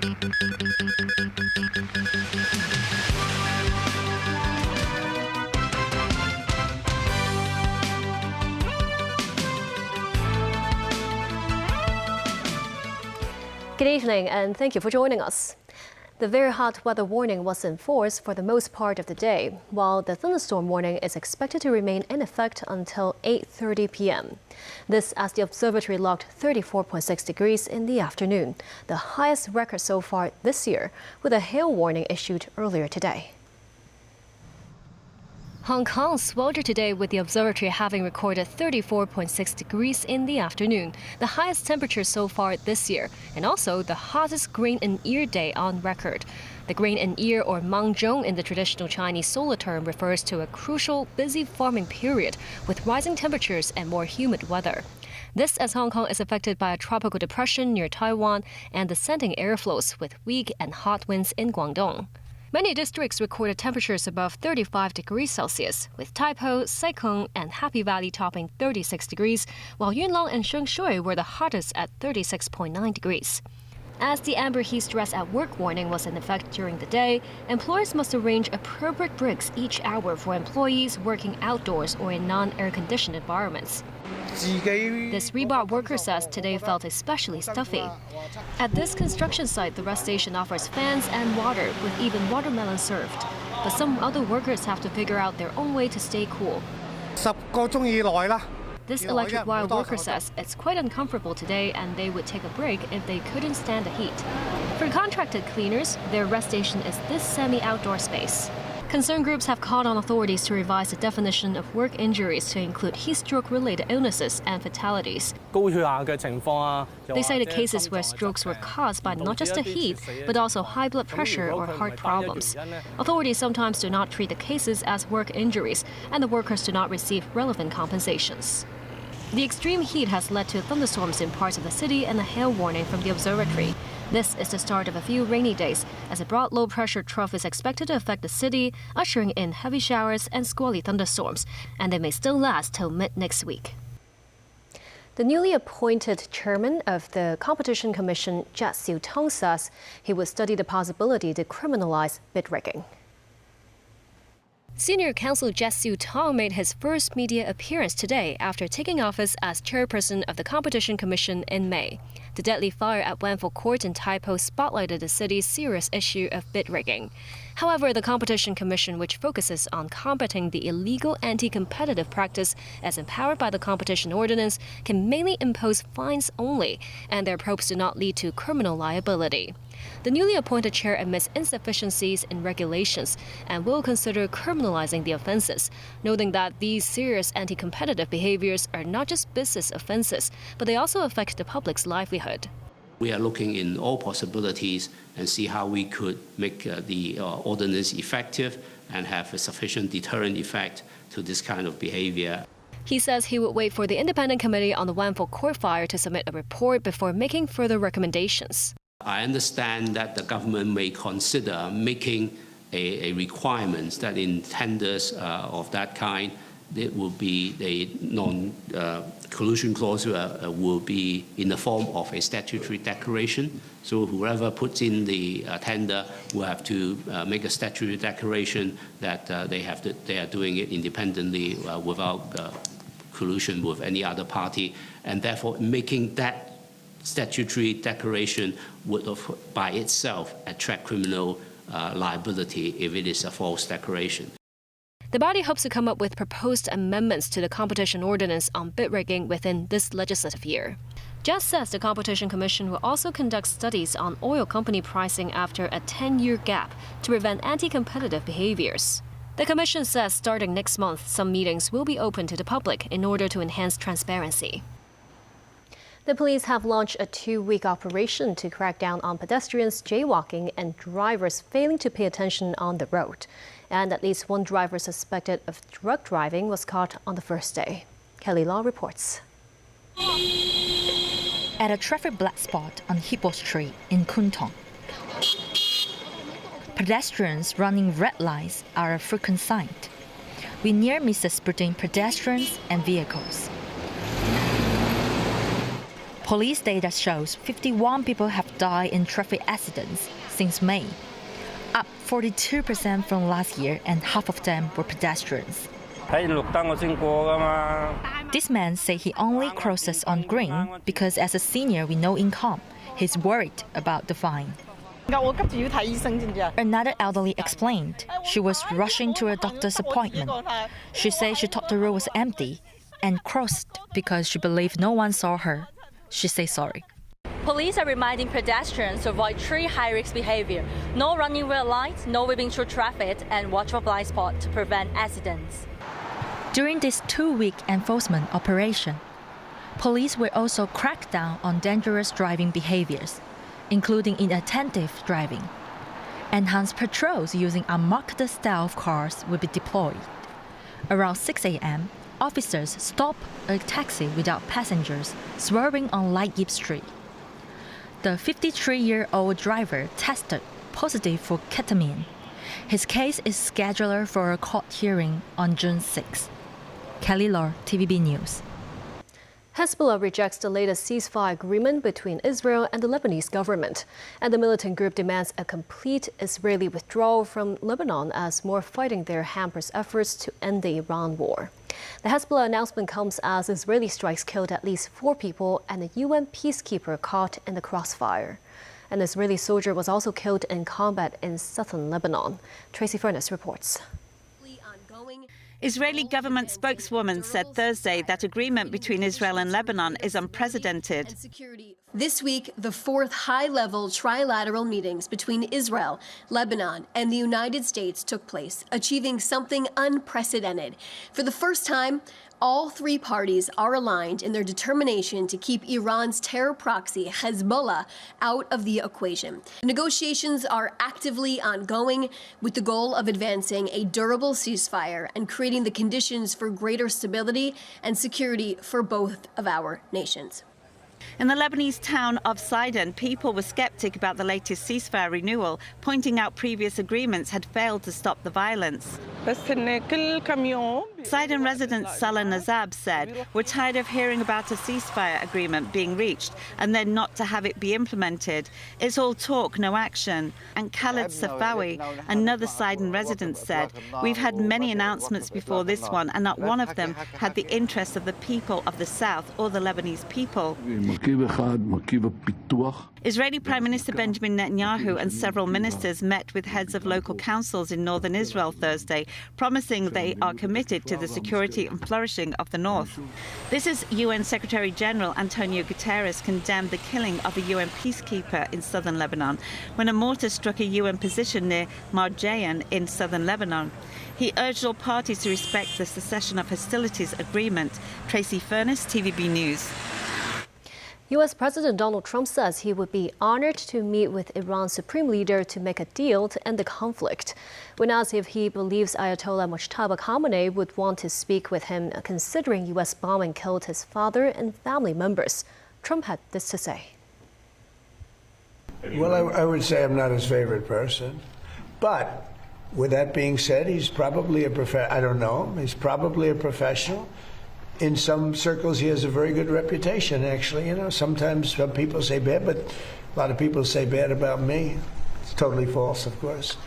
Good evening and thank you for joining us. The very hot weather warning was in force for the most part of the day, while the thunderstorm warning is expected to remain in effect until 8:30 p.m. This as the observatory logged 34.6 degrees in the afternoon, the highest record so far this year, with a hail warning issued earlier today. Hong Kong sweltered today with the observatory having recorded 34.6 degrees in the afternoon, the highest temperature so far this year, and also the hottest grain and ear day on record. The grain and ear, or Mangzhong in the traditional Chinese solar term, refers to a crucial, busy farming period with rising temperatures and more humid weather. This as Hong Kong is affected by a tropical depression near Taiwan and descending air flows with weak and hot winds in Guangdong. Many districts recorded temperatures above 35 degrees Celsius, with Taipo, Sai Kung, and Happy Valley topping 36 degrees, while Yunlong and Shengshui were the hottest at 36.9 degrees. As the amber heat stress at work warning was in effect during the day, employers must arrange appropriate breaks each hour for employees working outdoors or in non-air-conditioned environments. This rebar worker says today felt especially stuffy. At this construction site, the rest station offers fans and water, with even watermelon served. But some other workers have to figure out their own way to stay cool. This electric wire worker says it's quite uncomfortable today and they would take a break if they couldn't stand the heat. For contracted cleaners, their rest station is this semi-outdoor space. Concerned groups have called on authorities to revise the definition of work injuries to include heat stroke-related illnesses and fatalities. They cited cases where strokes were caused by not just the heat, but also high blood pressure or heart problems. Authorities sometimes do not treat the cases as work injuries, and the workers do not receive relevant compensations. The extreme heat has led to thunderstorms in parts of the city and a hail warning from the observatory. This is the start of a few rainy days, as a broad low-pressure trough is expected to affect the city, ushering in heavy showers and squally thunderstorms, and they may still last till mid-next week. The newly appointed chairman of the Competition Commission, Jia Siu-tong, says he would study the possibility to criminalize bid rigging. Senior counsel Jia Siu-tong made his first media appearance today after taking office as chairperson of the Competition Commission in May. The deadly fire at Wanful Court in Taipo spotlighted the city's serious issue of bid rigging. However, the Competition Commission, which focuses on combating the illegal anti-competitive practice as empowered by the Competition Ordinance, can mainly impose fines only, and their probes do not lead to criminal liability. The newly appointed chair admits insufficiencies in regulations and will consider criminalizing the offenses, noting that these serious anti-competitive behaviors are not just business offenses, but they also affect the public's livelihood. We are looking in all possibilities and see how we could make the ordinance effective and have a sufficient deterrent effect to this kind of behavior. He says he would wait for the independent committee on the Wanful Court fire to submit a report before making further recommendations. I understand that the government may consider making a requirement that in tenders of that kind, there will be a non-collusion clause will be in the form of a statutory declaration. So whoever puts in the tender will have to make a statutory declaration that they are doing it independently without collusion with any other party, and therefore making that statutory declaration would by itself attract criminal liability if it is a false declaration. The body hopes to come up with proposed amendments to the Competition Ordinance on bid rigging within this legislative year. Jia says the Competition Commission will also conduct studies on oil company pricing after a 10-year gap to prevent anti-competitive behaviors. The Commission says starting next month, some meetings will be open to the public in order to enhance transparency. The police have launched a 2-week operation to crack down on pedestrians jaywalking and drivers failing to pay attention on the road. And at least one driver suspected of drug driving was caught on the first day. Kelly Law reports. At a traffic black spot on Hippo Street in Kuntong, pedestrians running red lights are a frequent sight. We near miss the speeding pedestrians and vehicles. Police data shows 51 people have died in traffic accidents since May, up 42% from last year, and half of them were pedestrians. This man said he only crosses on green because as a senior with no income, he's worried about the fine. Another elderly explained she was rushing to a doctor's appointment. She said she thought the road was empty and crossed because she believed no one saw her. She said sorry. Police are reminding pedestrians to avoid three high-risk behavior: no running red lights, no whipping through traffic, and watch for blind spot to prevent accidents. During this 2-week enforcement operation, police will also crack down on dangerous driving behaviors, including inattentive driving. Enhanced patrols using unmarked stealth cars will be deployed. Around 6 a.m., officers stop a taxi without passengers swerving on Light Yip Street. The 53-year-old driver tested positive for ketamine. His case is scheduled for a court hearing on June 6. Kelly Law, TVB News. Hezbollah rejects the latest ceasefire agreement between Israel and the Lebanese government, and the militant group demands a complete Israeli withdrawal from Lebanon as more fighting there hampers efforts to end the Iran war. The Hezbollah announcement comes as Israeli strikes killed at least 4 people and a UN peacekeeper caught in the crossfire. An Israeli soldier was also killed in combat in southern Lebanon. Tracy Furness reports. Israeli government spokeswoman said Thursday that agreement between Israel and Lebanon is unprecedented. This week, the 4th high-level trilateral meetings between Israel, Lebanon, and the United States took place, achieving something unprecedented. For the first time, all 3 parties are aligned in their determination to keep Iran's terror proxy, Hezbollah, out of the equation. Negotiations are actively ongoing with the goal of advancing a durable ceasefire and creating the conditions for greater stability and security for both of our nations. In the Lebanese town of Sidon, people were skeptic about the latest ceasefire renewal, pointing out previous agreements had failed to stop the violence. Sidon resident Salah Nazab said, "We're tired of hearing about a ceasefire agreement being reached and then not to have it be implemented. It's all talk, no action." And Khaled Safawi, another Sidon resident, said, "We've had many announcements before this one, and not one of them had the interests of the people of the south or the Lebanese people." Israeli Prime Minister Benjamin Netanyahu and several ministers met with heads of local councils in northern Israel Thursday, promising they are committed to the security and flourishing of the north. This is UN Secretary General Antonio Guterres condemned the killing of a UN peacekeeper in southern Lebanon when a mortar struck a UN position near Marjayan in southern Lebanon. He urged all parties to respect the cessation of hostilities agreement. Tracy Furness, TVB News. U.S. President Donald Trump says he would be honored to meet with Iran's supreme leader to make a deal to end the conflict. When asked if he believes Ayatollah Mujtaba Khamenei would want to speak with him, considering U.S. bombing killed his father and family members, Trump had this to say. Well, I would say I'm not his favorite person. But with that being said, he's probably I don't know, he's probably a professional. In some circles, he has a very good reputation, actually. You know, sometimes some people say bad, but a lot of people say bad about me. It's totally false, of course.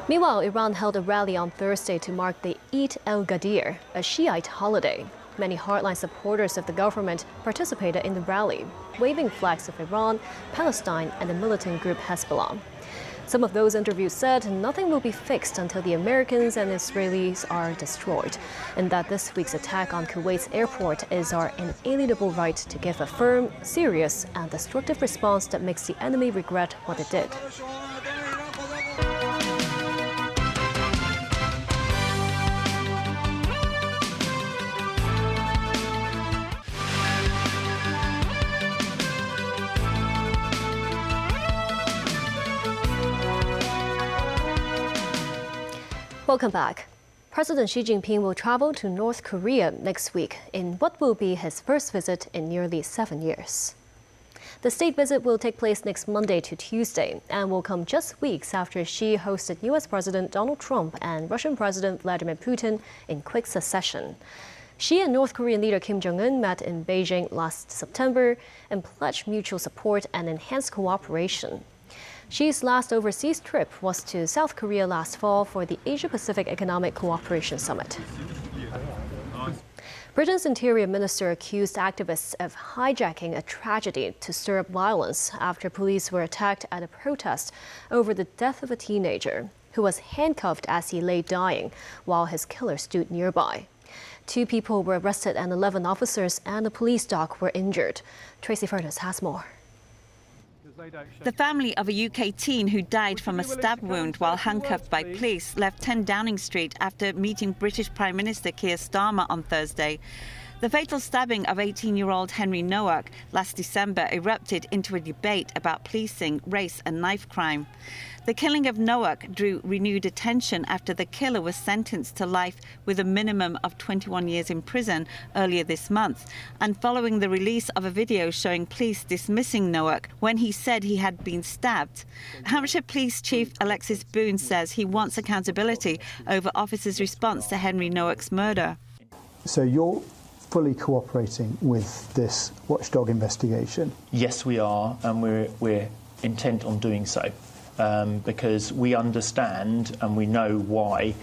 Meanwhile, Iran held a rally on Thursday to mark the Eid el-Gadir, a Shiite holiday. Many hardline supporters of the government participated in the rally, waving flags of Iran, Palestine, and the militant group Hezbollah. Some of those interviewed said nothing will be fixed until the Americans and Israelis are destroyed, and that this week's attack on Kuwait's airport is our inalienable right to give a firm, serious, and destructive response that makes the enemy regret what it did. Welcome back. President Xi Jinping will travel to North Korea next week in what will be his first visit in nearly 7 years. The state visit will take place next Monday to Tuesday and will come just weeks after Xi hosted U.S. President Donald Trump and Russian President Vladimir Putin in quick succession. She and North Korean leader Kim Jong-un met in Beijing last September and pledged mutual support and enhanced cooperation. Xi's last overseas trip was to South Korea last fall for the Asia-Pacific Economic Cooperation Summit. Britain's Interior Minister accused activists of hijacking a tragedy to stir up violence after police were attacked at a protest over the death of a teenager who was handcuffed as he lay dying while his killer stood nearby. 2 people were arrested and 11 officers and a police dog were injured. Tracy Furness has more. The family of a UK teen who died from a stab wound while handcuffed by police left 10 Downing Street after meeting British Prime Minister Keir Starmer on Thursday. The fatal stabbing of 18-year-old Henry Nowak last December erupted into a debate about policing, race and knife crime. The killing of Nowak drew renewed attention after the killer was sentenced to life with a minimum of 21 years in prison earlier this month, and following the release of a video showing police dismissing Nowak when he said he had been stabbed. Hampshire Police Chief Alexis Boone says he wants accountability over officers' response to Henry Nowak's murder. So you're fully cooperating with this watchdog investigation? Yes, we are, and we're intent on doing so. Because we understand and we know why,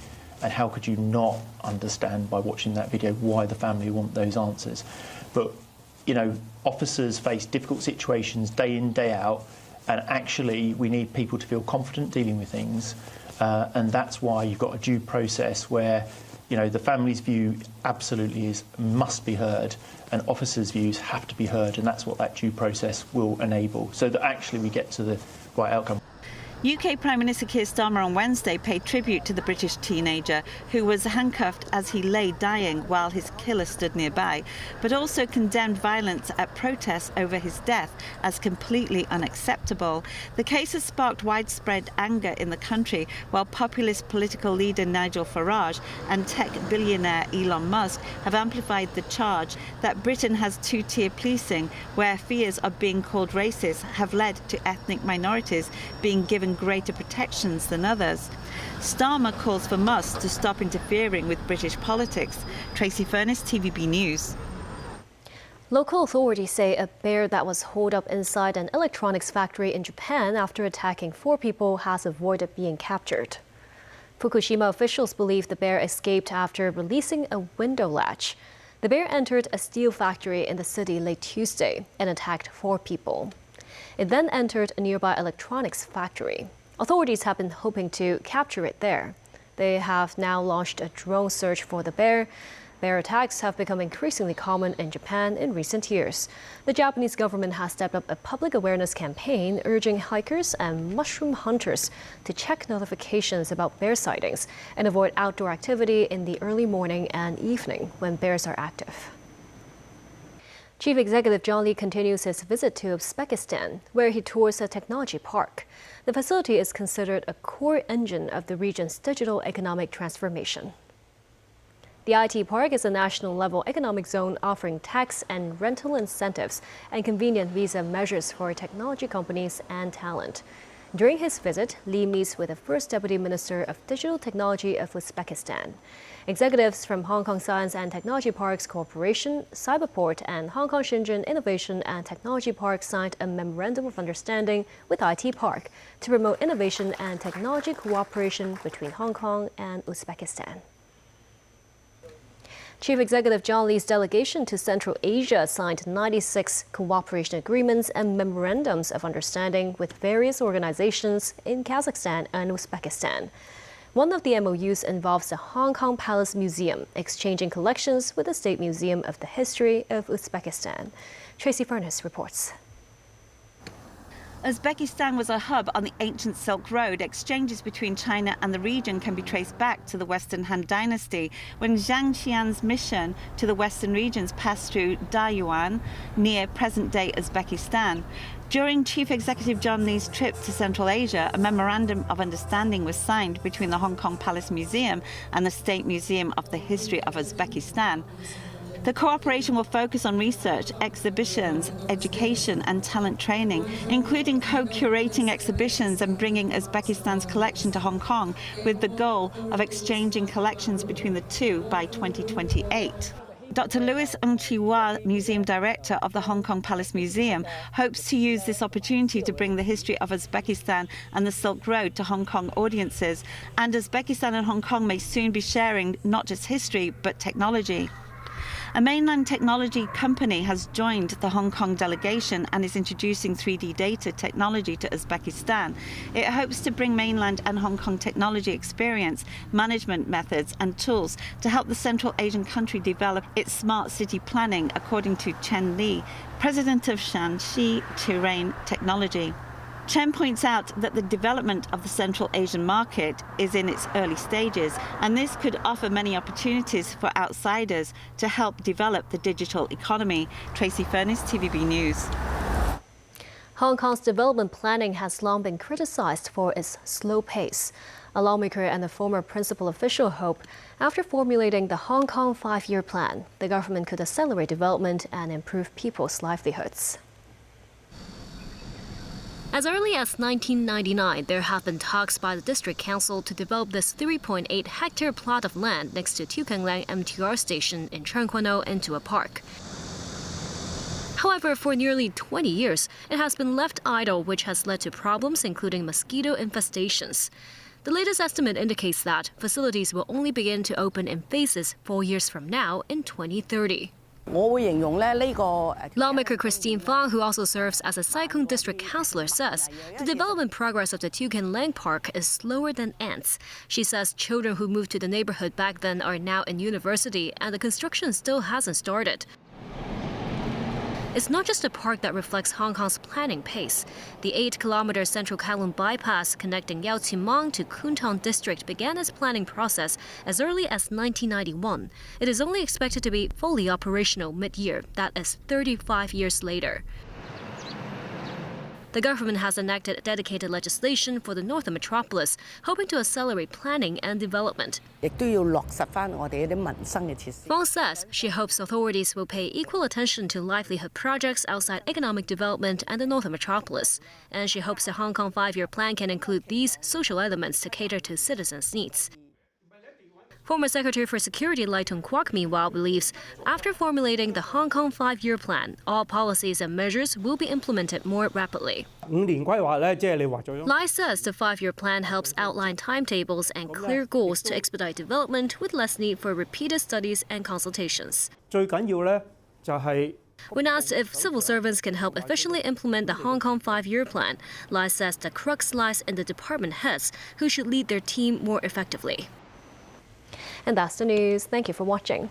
and how could you not understand by watching that video why the family want those answers. But, you know, officers face difficult situations day in, day out, and actually we need people to feel confident dealing with things, and that's why you've got a due process where, you know, the family's view absolutely must be heard, and officers' views have to be heard, and that's what that due process will enable, so that actually we get to the right outcome. UK Prime Minister Keir Starmer on Wednesday paid tribute to the British teenager who was handcuffed as he lay dying while his killer stood nearby, but also condemned violence at protests over his death as completely unacceptable. The case has sparked widespread anger in the country, while populist political leader Nigel Farage and tech billionaire Elon Musk have amplified the charge that Britain has 2-tier policing, where fears of being called racist have led to ethnic minorities being given greater protections than others. Starmer calls for Musk to stop interfering with British politics. Tracy Furness, TVB News. Local authorities say a bear that was holed up inside an electronics factory in Japan after attacking 4 people has avoided being captured. Fukushima officials believe the bear escaped after releasing a window latch. The bear entered a steel factory in the city late Tuesday and attacked 4 people. It then entered a nearby electronics factory. Authorities have been hoping to capture it there. They have now launched a drone search for the bear. Bear attacks have become increasingly common in Japan in recent years. The Japanese government has stepped up a public awareness campaign urging hikers and mushroom hunters to check notifications about bear sightings and avoid outdoor activity in the early morning and evening when bears are active. Chief Executive John Lee continues his visit to Uzbekistan, where he tours a technology park. The facility is considered a core engine of the region's digital economic transformation. The IT Park is a national-level economic zone offering tax and rental incentives and convenient visa measures for technology companies and talent. During his visit, Lee meets with the First Deputy Minister of Digital Technology of Uzbekistan. Executives from Hong Kong Science and Technology Parks Corporation, Cyberport, and Hong Kong Shenzhen Innovation and Technology Park signed a memorandum of understanding with IT Park to promote innovation and technology cooperation between Hong Kong and Uzbekistan. Chief Executive John Lee's delegation to Central Asia signed 96 cooperation agreements and memorandums of understanding with various organizations in Kazakhstan and Uzbekistan. One of the MOUs involves the Hong Kong Palace Museum, exchanging collections with the State Museum of the History of Uzbekistan. Tracy Furness reports. Uzbekistan was a hub on the ancient Silk Road. Exchanges between China and the region can be traced back to the Western Han Dynasty, when Zhang Qian's mission to the western regions passed through Dayuan, near present-day Uzbekistan. During Chief Executive John Lee's trip to Central Asia, a memorandum of understanding was signed between the Hong Kong Palace Museum and the State Museum of the History of Uzbekistan. The cooperation will focus on research, exhibitions, education and talent training, including co-curating exhibitions and bringing Uzbekistan's collection to Hong Kong, with the goal of exchanging collections between the two by 2028. Dr. Louis Ng Chi-Hua, Museum Director of the Hong Kong Palace Museum, hopes to use this opportunity to bring the history of Uzbekistan and the Silk Road to Hong Kong audiences. And Uzbekistan and Hong Kong may soon be sharing not just history, but technology. A mainland technology company has joined the Hong Kong delegation and is introducing 3D data technology to Uzbekistan. It hopes to bring mainland and Hong Kong technology experience, management methods and tools to help the Central Asian country develop its smart city planning, according to Chen Li, president of Shanxi Terrain Technology. Chen points out that the development of the Central Asian market is in its early stages, and this could offer many opportunities for outsiders to help develop the digital economy. Tracy Furness, TVB News. Hong Kong's development planning has long been criticized for its slow pace. A lawmaker and a former principal official hope, after formulating the Hong Kong 5-year plan, the government could accelerate development and improve people's livelihoods. As early as 1999, there have been talks by the District Council to develop this 3.8-hectare plot of land next to Tu Keng Lang MTR station in Cheung Kwan O into a park. However, for nearly 20 years, it has been left idle, which has led to problems including mosquito infestations. The latest estimate indicates that facilities will only begin to open in phases 4 years from now in 2030. Lawmaker Christine Fang, who also serves as a Sai Kung District Councillor, says the development progress of the Tu Keng Lang Park is slower than ants. She says children who moved to the neighborhood back then are now in university and the construction still hasn't started. It's not just a park that reflects Hong Kong's planning pace. The 8-kilometer Central Kowloon bypass connecting Yau Tsim Mang to Kwun Tong district began its planning process as early as 1991. It is only expected to be fully operational mid-year, that is 35 years later. The government has enacted dedicated legislation for the northern metropolis, hoping to accelerate planning and development. Fong says she hopes authorities will pay equal attention to livelihood projects outside economic development and the northern metropolis. And she hopes the Hong Kong 5-year plan can include these social elements to cater to citizens' needs. Former Secretary for Security Lai Tung Kwok, meanwhile, believes after formulating the Hong Kong 5-year plan, all policies and measures will be implemented more rapidly. Lai says the 5-year plan helps outline timetables and clear goals to expedite development with less need for repeated studies and consultations. When asked if civil servants can help efficiently implement the Hong Kong 5-year plan, Lai says the crux lies in the department heads, who should lead their team more effectively. And that's the news. Thank you for watching.